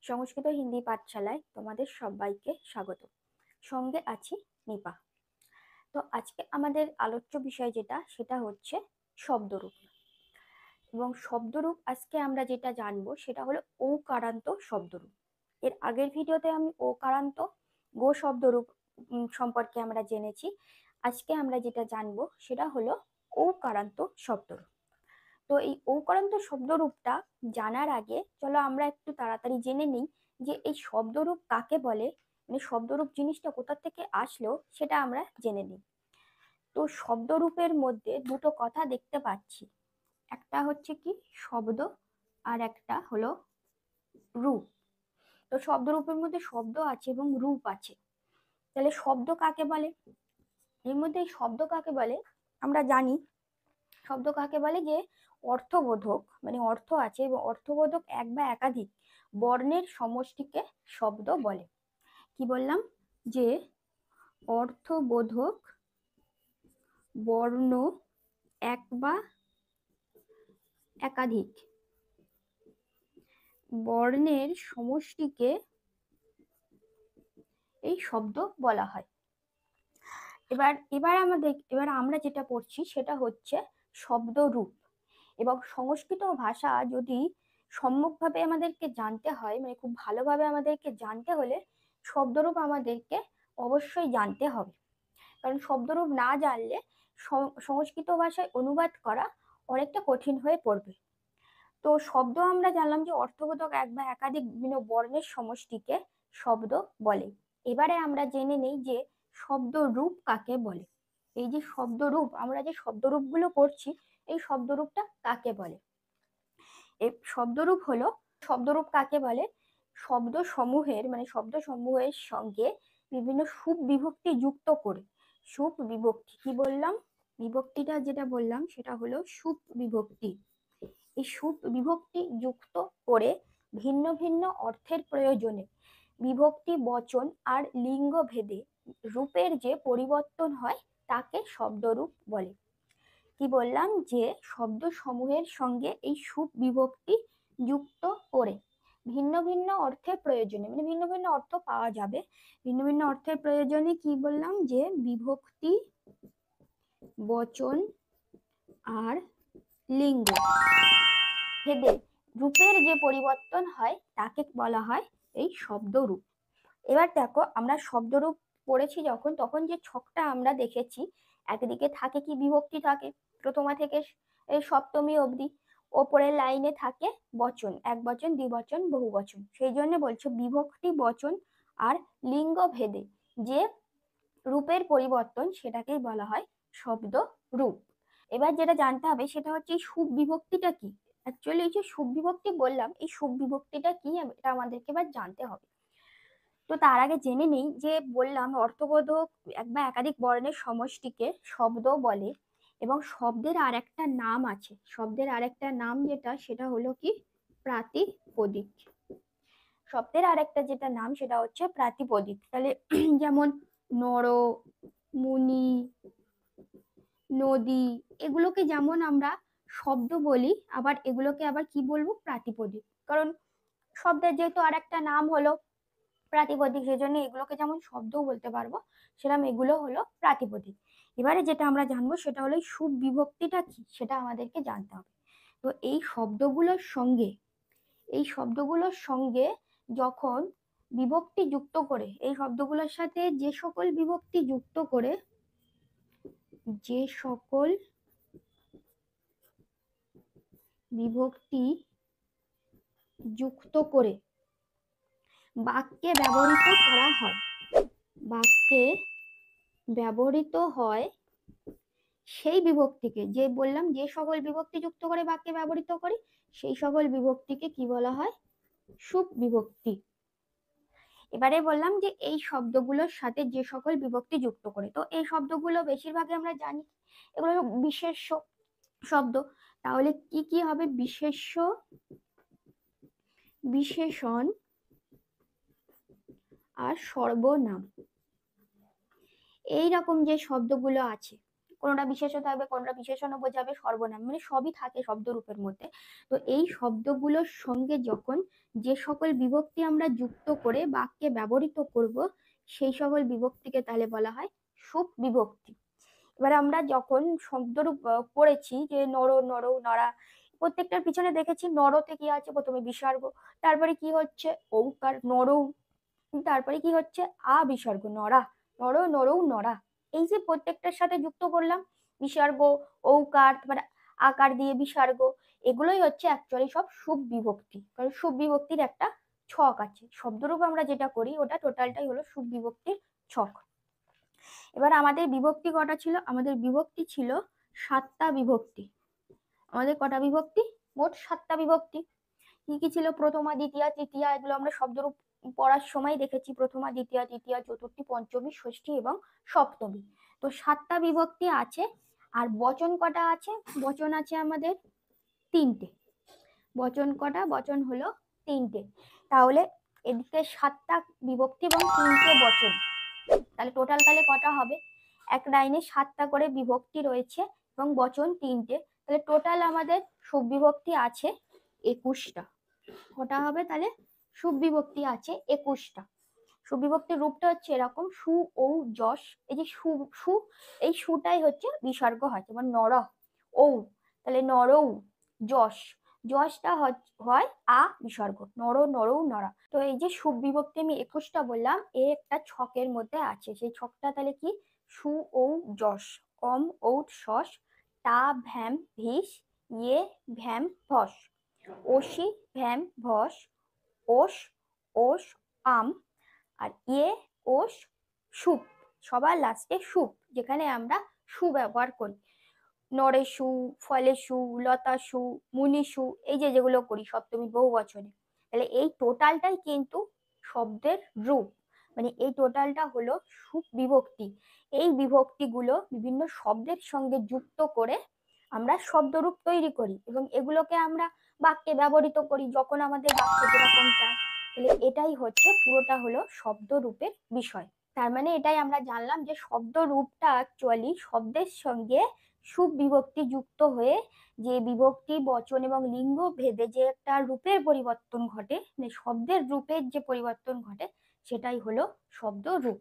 সংস্কৃত হিন্দি পাঠশালায় তোমাদের সবাইকে স্বাগত। সঙ্গে আছি নিপা। তো আজকে আমাদের আলোচ্য বিষয় সেটা হচ্ছে শব্দরূপ। এবং শব্দরূপ আজকে আমরা যেটা জানবো সেটা হলো ঔকারান্ত শব্দরূপ। এর আগের ভিডিওতে আমি ওকারান্ত গো শব্দরূপ সম্পর্কে আমরা জেনেছি। আজকে আমরা যেটা জানবো সেটা হলো ঔকারান্ত শব্দরূপ। তো এই ঔকারান্ত শব্দরূপটা জানার আগে চলো আমরা একটু তাড়াতাড়ি জেনে নিই যে এই শব্দরূপ কাকে বলে, মানে শব্দরূপ জিনিসটা কোথা থেকে আসলো সেটা আমরা জেনে নিই। তো শব্দরূপের মধ্যে দুটো কথা দেখতে পাচ্ছি, একটা হচ্ছে কি শব্দ আর একটা হলো রূপ। তো শব্দরূপের মধ্যে শব্দ আছে এবং রূপ আছে। তাহলে শব্দ কাকে বলে? এর মধ্যে শব্দ কাকে বলে আমরা জানি। শব্দ কাকে বলে? যে অর্থবোধক, মানে অর্থ আছে এবং অর্থবোধক এক বা একাধিক বর্ণের সমষ্টিকে শব্দ বলে। কি বললাম? যে অর্থবোধক বর্ণ এক বা একাধিক বর্ণের সমষ্টিকে এই শব্দ বলা হয়। এবার আমরা যেটা পড়ছি সেটা হচ্ছে শব্দরূপ। এবং সংস্কৃত ভাষা যদি সম্যকভাবে আমাদেরকে জানতে হয়, মানে খুব ভালোভাবে আমাদেরকে জানতে হলে শব্দরূপ আমাদেরকে অবশ্যই জানতে হবে। কারণ শব্দরূপ না জানলে সংস্কৃত ভাষায় অনুবাদ করা অনেকটা কঠিন হয়ে পড়বে। তো শব্দ আমরা জানলাম যে অর্থবোধক এক বা একাধিক বিভিন্ন বর্ণের সমষ্টিকে শব্দ বলে। এবারে আমরা জেনে নেই যে শব্দরূপ কাকে বলে। এই যে শব্দরূপ, আমরা যে শব্দরূপগুলো পড়ছি, এই শব্দরূপটা কাকে বলে? এই শব্দরূপ কাকে বলে? শব্দ সমূহের সঙ্গে বিভিন্ন সুপ বিভক্তি যুক্ত করে। সুপ বিভক্তি কি বললাম? বিভক্তিটা যেটা বললাম সেটা হলো সুপ বিভক্তি। এই সুপ বিভক্তি যুক্ত করে ভিন্ন ভিন্ন অর্থের প্রয়োজনে বিভক্তি বচন আর লিঙ্গ ভেদে রূপের যে পরিবর্তন হয় তাকে শব্দরূপ বলে। কি বললাম? যে শব্দ সমূহের সঙ্গে এই সুপ বিভক্তি যুক্ত করে ভিন্ন ভিন্ন অর্থের প্রয়োজনে, মানে ভিন্ন ভিন্ন অর্থ পাওয়া যাবে, ভিন্ন ভিন্ন অর্থের প্রয়োজনে কি বললাম? যে বিভক্তি বচন আর লিঙ্গ ভেদে রূপের যে পরিবর্তন হয় তাকে বলা হয় এই শব্দরূপ। এবার দেখো, আমরা শব্দরূপ পড়েছি যখন, তখন যে ছকটা আমরা দেখেছি, একদিকে থাকে কি বিভক্তি থাকে প্রথমা থেকে এই সপ্তমী অবধি, ওপরের লাইনে থাকে বচন, এক বচন, দ্বিবচন, বহু বচন। সেই জন্য বলছে বিভক্তি বচন আর লিঙ্গ ভেদে যে রূপের পরিবর্তন সেটাকেই বলা হয় শব্দ রূপ। এবার যেটা জানতে হবে সেটা হচ্ছে এই সুপ বিভক্তিটা কি। অ্যাকচুয়ালি এই যে সুপ বিভক্তি বললাম, এই সুপ বিভক্তিটা কি এটা আমাদেরকে এবার জানতে হবে। তো তার আগে জেনে নেই যে বললাম অর্থবোধক এক বা একাধিক বর্ণের সমষ্টিকে শব্দ বলে। এবং শব্দের আর একটা নাম আছে, শব্দের আর একটা নাম সেটা হলো কি প্রাতিপদিক। শব্দের আর একটা যেটা নাম সেটা হচ্ছে প্রাতিপদিক। তাহলে যেমন নর, মুনি, নদী, এগুলোকে যেমন আমরা শব্দ বলি, আবার এগুলোকে আবার কি বলবো? প্রাতিপদিক। কারণ শব্দের যেহেতু আর একটা নাম হলো প্রাতিপদিক, সেই জন্য এগুলোকে যেমন শব্দও বলতে পারবো, সেরকম এগুলো হলো প্রাতিপদিক। এবারে যেটা আমরা জানবো সেটা হলো সুপ বিভক্তিটা কি, সেটা আমাদেরকে জানতে হবে। তো এই শব্দগুলোর সঙ্গে যখন বিভক্তি যুক্ত করে, এই শব্দগুলোর সাথে যে সকল বিভক্তি যুক্ত করে বাক্যে ব্যবহৃত হয় সেই বিভক্তিকে, যে বললাম যে সকল বিভক্তি যুক্ত করে বাক্যে ব্যবহৃত করি, সেই সকল বিভক্তিকে কি বলা হয়? সুপ বিভক্তি। এবারে বললাম যে এই শব্দগুলোর সাথে যে সকল বিভক্তি যুক্ত করে, তো এই শব্দগুলো বেশিরভাগই আমরা জানি এগুলো বিশেষ্য শব্দ। তাহলে কি কি হবে? বিশেষ্য, বিশেষণ আর সর্বনাম। এই রকম যে শব্দগুলো আছে, কোনোটা বিশেষ্য থাকবে, কোনোটা বিশেষণ বোঝাবে, সর্বনাম, মানে সবই থাকে শব্দরূপের মধ্যে। তো এই শব্দগুলোর সঙ্গে যখন যে সকল বিভক্তি আমরা যুক্ত করে বাক্যে ব্যবহৃত করব, সেই সকল বিভক্তিকে তাহলে বলা হয় সুপ বিভক্তি। এবার আমরা যখন শব্দরূপ পড়েছি যে নর, নরৌ, নরা, প্রত্যেকটার পিছনে দেখেছি নরতে কি আছে, প্রথমে বিসর্গ, তারপরে কি হচ্ছে ঔকার নরৌ, তারপরে কি হচ্ছে আ বিসর্গ নরা, নর, নরৌ, নরা। এই যে প্রত্যেকটার সাথে যুক্ত করলাম বিসর্গ, ঔকার, তারপরে আকার দিয়ে বিসর্গ, এগুলোই হচ্ছে অ্যাকচুয়ালি সব সুপ বিভক্তি। কারণ সুপ বিভক্তির একটা ছক আছে, শব্দরূপ আমরা যেটা করি ওটা টোটালটাই হলো সুপ বিভক্তির ছক। এবার আমাদের বিভক্তি কটা ছিল? আমাদের বিভক্তি ছিল 7টা বিভক্তি। আমাদের কটা বিভক্তি? মোট 7টা বিভক্তি। কি কি ছিল? প্রথমা, দ্বিতীয়া, তৃতীয়া, এগুলো আমরা শব্দরূপ পড়ার সময় দেখেছি, প্রথমা, দ্বিতীয়া, তৃতীয়া, চতুর্থী, পঞ্চমী, ষষ্ঠী এবং সপ্তমী। তো 7টা বিভক্তি আছে। আর বচন কটা আছে? বচন আছে আমাদের 3টে। বচন কটা? বচন হলো 3টে। তাহলে এদিকে 7টা বিভক্তি এবং 3টে বচন, তাহলে টোটাল তাহলে কটা হবে? এক লাইনে 7টা করে বিভক্তি রয়েছে এবং বচন 3টে, তাহলে টোটাল আমাদের সুবিভক্তি আছে 21টা। কটা হবে তাহলে? সুবিভক্তি আছে 21টা। সুবিভক্তির রূপটা হচ্ছে এরকম, সু, ঔ, যশ। এই যে সু, সু, এই সুটাই হচ্ছে বিসর্গ হয়, যেমন নর, ঔ, তাহলে নরৌ, যশ, যশটা হয় আ বিসর্গ, নর, নরৌ, নরা। তো এই যে সুবিভক্তি আমি 21টা বললাম, এ একটা ছকের মধ্যে আছে। সেই ছকটা তাহলে কি? সু, ঔ, যশ, অম, ঔ, শস, টা, ভ্যাম, ভিস, ইয়ে, ভ্যাম, ভস, ওসি, ভ্যাম, ভস, ওস, ওস, আম, আর ইয়ে, ওস, সুপ, সবার লাস্টে সুপ, যেখানে আমরা সু ব্যবহার করি। নরেশু, ফলেশু, লতাশু, মুনিশু, এই যে যেগুলো করি সপ্তমী বহু বচনে। তাহলে এই টোটালটাই কিন্তু শব্দের রূপ, মানে এই টোটালটা হলো সুপ বিভক্তি। এই বিভক্তিগুলো বিভিন্ন শব্দের সঙ্গে যুক্ত করে আমরা শব্দরূপ তৈরি করি এবং এগুলোকে আমরা বাক্যে ব্যবহৃত করি যখন আমাদের বাক্যে যেরকম চাই। তাহলে এটাই হচ্ছে পুরোটা হলো শব্দরূপের বিষয়। তার মানে এটাই আমরা জানলাম যে শব্দরূপটা অ্যাকচুয়ালি শব্দের সঙ্গে সুবিভক্তি যুক্ত হয়ে যে বিভক্তি, বচন এবং লিঙ্গ ভেদে যে একটা রূপের পরিবর্তন ঘটে, মানে শব্দের রূপের যে পরিবর্তন ঘটে, সেটাই হলো শব্দ রূপ।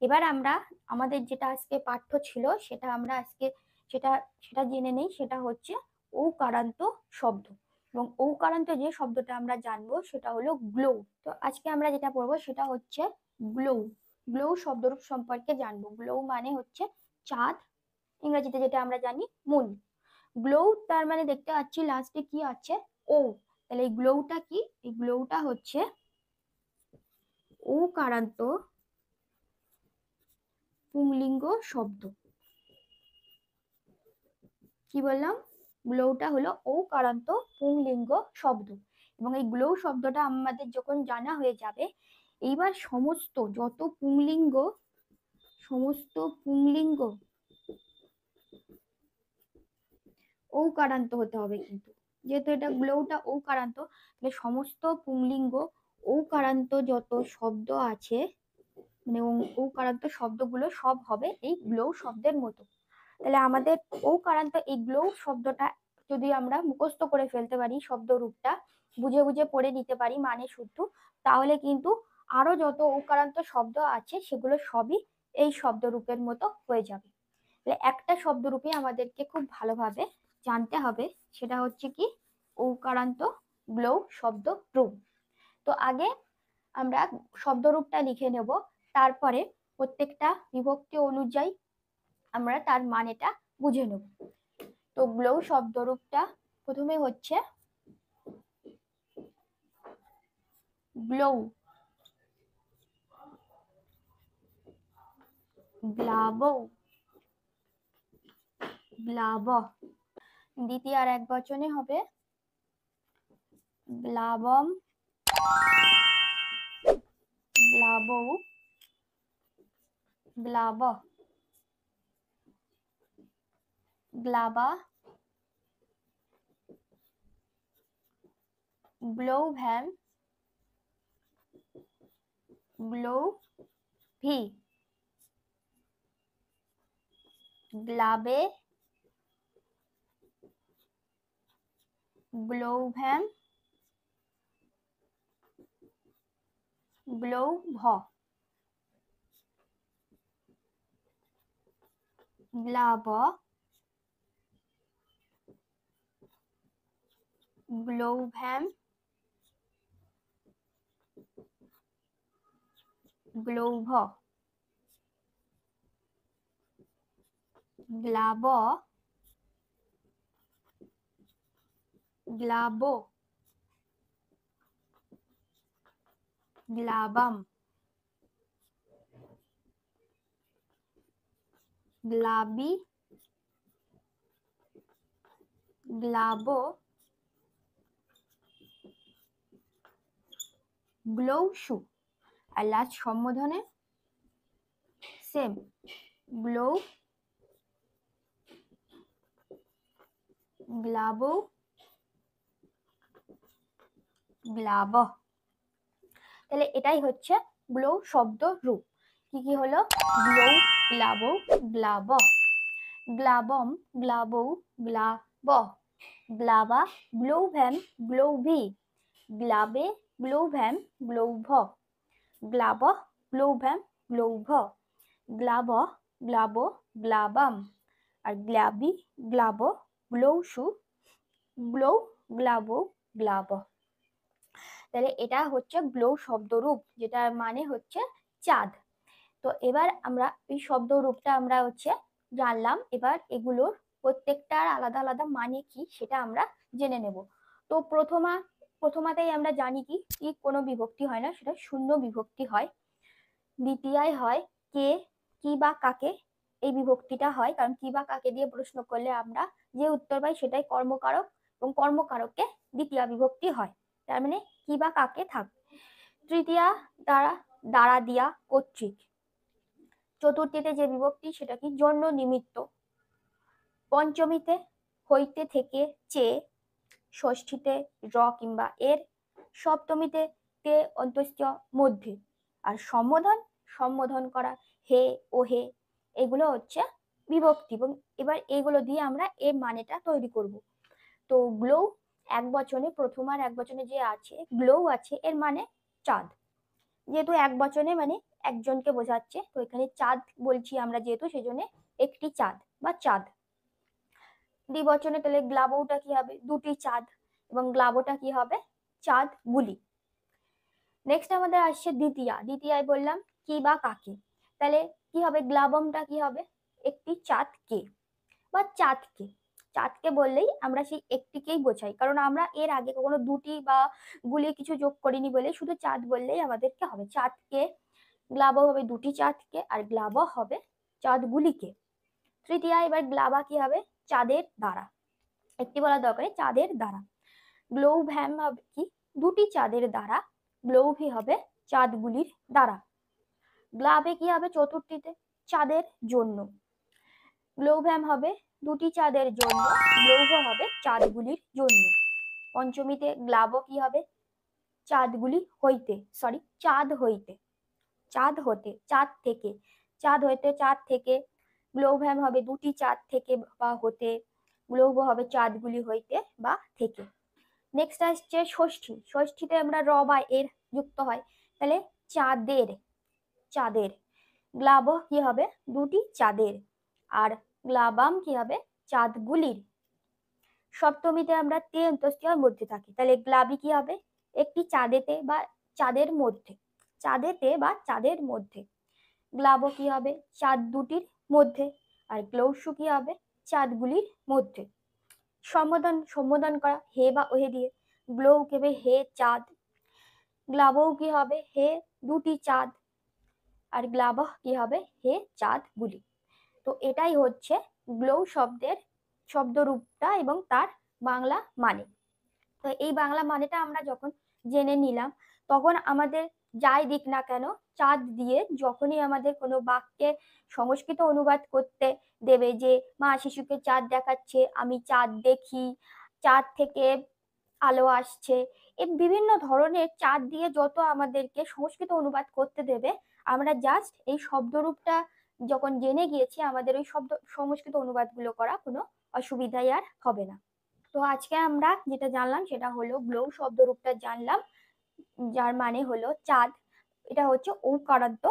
এবার আমরা আমাদের যেটা আজকে পাঠ্য ছিল সেটা আমরা আজকে সেটা সেটা জেনে নেই। সেটা হচ্ছে ঔকারান্ত শব্দ, এবং ঔকারান্ত যে শব্দটা আমরা জানবো সেটা হলো গ্লো। তো আজকে আমরা যেটা পড়বো সেটা হচ্ছে গ্লো। গ্লো শব্দরূপ সম্পর্কে জানবো। গ্লো মানে হচ্ছে চাঁদ, ইংরেজিতে যেটা আমরা জানি মুন। গ্লো তার মানে দেখতে পাচ্ছি লাস্টে কি আছে? ও। তাহলে এই গ্লোটা কি? এই গ্লোটা হচ্ছে ঔকারান্ত পুংলিঙ্গ শব্দ। কি বললাম? গ্লোটা হলো ঔকারান্ত পুংলিঙ্গ শব্দ। এবং এই গ্লো শব্দটা আমাদের যখন জানা হয়ে যাবে, এইবার সমস্ত যত পুংলিঙ্গ, সমস্ত পুংলিঙ্গ ঔকারান্ত হতে হবে কিন্তু, যেহেতু এটা গ্লোটা ঔকারান্ত, তাহলে সমস্ত পুংলিঙ্গ ঔকারান্ত যত শব্দ আছে, মানে ঔকারান্ত শব্দগুলো সব হবে এই গ্লো শব্দের মতো। তাহলে আমাদের ঔকারান্ত এই গ্লো শব্দটা যদি আমরা মুখস্থ করে ফেলতে পারি, শব্দ রূপটা বুঝে বুঝে পড়ে নিতে পারি মানে শুদ্ধ, তাহলে কিন্তু আরো যত ঔকারান্ত শব্দ আছে সেগুলো সবই এই শব্দ রূপের মতো হয়ে যাবে। তাহলে একটা শব্দ রূপে আমাদেরকে খুব ভালোভাবে জানতে হবে, সেটা হচ্ছে কি? ঔকারান্ত গ্লো শব্দ রূপ। তো আগে আমরা শব্দরূপটা লিখে নেব, তারপরে প্রত্যেকটা বিভক্তি অনুযায়ী আমরা তার মানেটা বুঝে নেব। তো গ্লো শব্দরূপটা প্রথমে হচ্ছে গ্লো, গ্লাবো, গ্লাব। দ্বিতীয় আর এক বচনে হবে গ্লাবম, গ্লাবৌ, গ্লাব, গ্লাবা, গ্লোভ্যাম, গ্লোভি, গ্লাবে, গ্লোভ্যাম, গ্লোভ, গ্লাব, গ্লোভ্যাম, গ্লোভ, গ্লাব, গ্লাবো, গ্লাবাম, গ্লাবি, গ্লাবো, গ্লৌসু। আর লাস্ট সম্বোধনে সেম, গ্লৌ, গ্লাবো, গ্লাব। তাহলে এটাই হচ্ছে গ্লো শব্দ রূপ। কি কি হলো? গ্লো, গ্লাবো, গ্লাব, গ্লাবম, গ্লাবৌ, গ্লাব, গ্লাবা, গ্লোভ্যাম, গ্লোভি, গ্লাবে, গ্লোভ্যাম, গ্লোভ, গ্লাব, গ্লোভ্যাম, গ্লোভ, গ্লাব, গ্লাবো, গ্লাবাম, আর গ্লাবি, গ্লাব, গ্লৌসু, গ্লৌ, গ্লাবো, গ্লাব। তাহলে এটা হচ্ছে গ্লো শব্দরূপ, যেটা মানে হচ্ছে চাঁদ। তো এবার আমরা এই শব্দরূপটা আমরা হচ্ছে জানলাম। এবার এগুলোর প্রত্যেকটার আলাদা আলাদা মানে কি সেটা আমরা জেনে নেব। তো প্রথমাতেই আমরা জানি কি কি কোনো বিভক্তি হয় না, সেটা শূন্য বিভক্তি হয়। দ্বিতীয়ায় হয় কে, কি বা কাকে, এই বিভক্তিটা হয়। কারণ কি বা কাকে দিয়ে প্রশ্ন করলে আমরা যে উত্তর পাই সেটাই কর্মকারক, এবং কর্মকারককে দ্বিতীয় বিভক্তি হয়। তার মানে কি বা কাকে থাকবে। তৃতীয়া দ্বারা, দ্বারা দিয়া, কর্তৃক। চতুর্থীতে যে বিভক্তি সেটা কি জন্য নিমিত্ত। পঞ্চমীতে হইতে, থেকে, চেয়ে। ষষ্ঠীতে র কিংবা এর। সপ্তমীতে তে অন্তস্থ, মধ্যে। আর সম্বোধন, সম্বোধন করা হে ও হে, এগুলো হচ্ছে বিভক্তি। এবং এবার এগুলো দিয়ে আমরা এর মানেটা তৈরি করব। তো গ্লো এক বচনে, প্রথম আর এক বচনে যে আছে গ্লো আছে, এর মানে চাঁদ। যেহেতু এক বচনে মানে একজনকে বোঝাচ্ছে, তো এখানে চাঁদ বলছি আমরা যেহেতু, সেই জন্য একটি চাঁদ বা চাঁদ। দ্বিবচনে তাহলে গ্লাবোটা কি হবে? দুটি চাঁদ। এবং গ্লাবোটা কি হবে? চাঁদ গুলি। নেক্সট আমাদের আসছে দ্বিতীয়া। দ্বিতীয়ায় বললাম কি বা কাকে, তাহলে কি হবে? গ্লাবমটা কি হবে? একটি চাঁদকে বা চাঁদকে। চাঁদকে বললেই আমরা সেই একটিকেই বোঝাই, কারণ আমরা এর আগে কখনো দুটি বা গুলি কিছু যোগ করিনি বলে শুধু চাঁদ বললেই আমাদেরকে হবে। চাঁদকে, গ্লাব হবে দুটি চাঁদকে, আর গ্লাব হবে চাঁদগুলিকে। তৃতীয়া এবার গ্লাবা কি হবে? চাঁদের দ্বারা। একটি বলা দরকার, চাঁদের দ্বারা। গ্লোভ্যাম হবে কি? দুটি চাঁদের দ্বারা। গ্লোভি হবে চাঁদগুলির দ্বারা। গ্লাবে কি হবে চতুর্থীতে? চাঁদের জন্য। গ্লোভ্যাম হবে দুটি চাঁদের জন্য। গ্লোভ হবে চাঁদগুলির জন্য। পঞ্চমীতে গ্লাব কি হবে? চাঁদগুলি হইতে, সরি চাঁদ হইতে, চাঁদ হতে, চাঁদ থেকে, চাঁদ হইতে, চাঁদ থেকে। গ্লোভ্যাম হবে দুটি চাঁদ থেকে বা হতে। গ্লোভ হবে চাঁদগুলি হইতে বা থেকে। নেক্সট আসছে ষষ্ঠী। ষষ্ঠীতে আমরা র বা এর যুক্ত হয়, তাহলে চাঁদের, চাঁদের। গ্লাব কি হবে? দুটি চাঁদের। আর গ্লাবাম কি হবে? চাঁদগুলির। সপ্তমীতে আমরা তে অন্তস্থিয়ার মধ্যে থাকি, তাহলে গ্লাবি কি হবে? একটি চাঁদেতে বা চাঁদের মধ্যে, চাঁদেতে বা চাঁদের মধ্যে। গ্লাব কি হবে? চাঁদ দুটির মধ্যে। আর গ্লৌসু কি হবে? চাঁদগুলির মধ্যে। সম্বোধন, সম্বোধন করা হে বা ওহে দিয়ে। গ্লৌ কি হবে? হে চাঁদ। গ্লাবও কি হবে? হে দুটি চাঁদ। আর গ্লাবাহ কি হবে? হে চাঁদগুলি। তো এটাই হচ্ছে গ্লো শব্দের শব্দরূপটা এবং তার বাংলা মানে। তো এই বাংলা মানেটা আমরা যখন জেনে নিলাম, তখন আমাদের যাই দিক না কেন, চাঁদ দিয়ে যখনই আমাদের কোনো বাক্যে সংস্কৃত অনুবাদ করতে দেবে, যে মা শিশুকে চাঁদ দেখাচ্ছে, আমি চাঁদ দেখি, চাঁদ থেকে আলো আসছে, এই বিভিন্ন ধরনের চাঁদ দিয়ে যত আমাদেরকে সংস্কৃত অনুবাদ করতে দেবে, আমরা জাস্ট এই শব্দরূপটা যখন জেনে গিয়েছি আমাদের ওই শব্দ সংস্কৃত অনুবাদগুলো করা কোনো অসুবিধাই আর হবে না। তো আজকে আমরা যেটা জানলাম সেটা হলো গ্লোউ শব্দরূপটা জানলাম, যার মানে হলো চাঁদ। এটা হচ্ছে ঔকারান্ত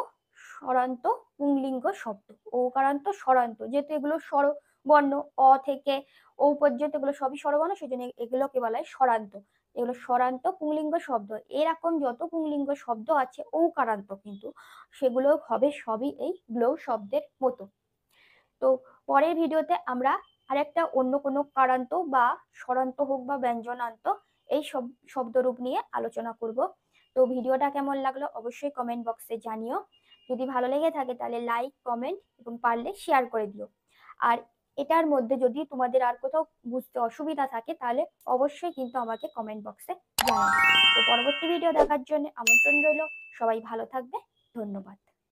স্বরান্ত পুংলিঙ্গ শব্দ। ঔকারান্ত স্বরান্ত, যেহেতু এগুলো স্বরবর্ণ অ থেকে ও পর্যন্ত এগুলো সবই স্বরবর্ণ, সেজন্য এগুলোকে বলা হয় স্বরান্ত। এগুলো স্বরান্ত পুংলিঙ্গ শব্দ। এরকম যত পুংলিঙ্গ শব্দ আছে ঔকারান্ত, কিন্তু সেগুলো হবে সবই এই গ্লোউ শব্দের মতো। তো পরের ভিডিওতে আমরা আরেকটা অন্য কোনো কারান্ত বা স্বরান্ত হোক বা ব্যঞ্জনান্ত এই সব শব্দরূপ নিয়ে আলোচনা করব। তো ভিডিওটা কেমন লাগলো অবশ্যই কমেন্ট বক্সে জানিও। যদি ভালো লেগে থাকে তাহলে লাইক, কমেন্ট এবং পারলে শেয়ার করে দিও। আর এটার মধ্যে যদি তোমাদের আর কোথাও বুঝতে অসুবিধা থাকে তাহলে অবশ্যই কিন্তু আমাকে কমেন্ট বক্সে জানাবে। তো পরবর্তী ভিডিও দেখার জন্য আমন্ত্রণ রইল। সবাই ভালো থাকবে। ধন্যবাদ।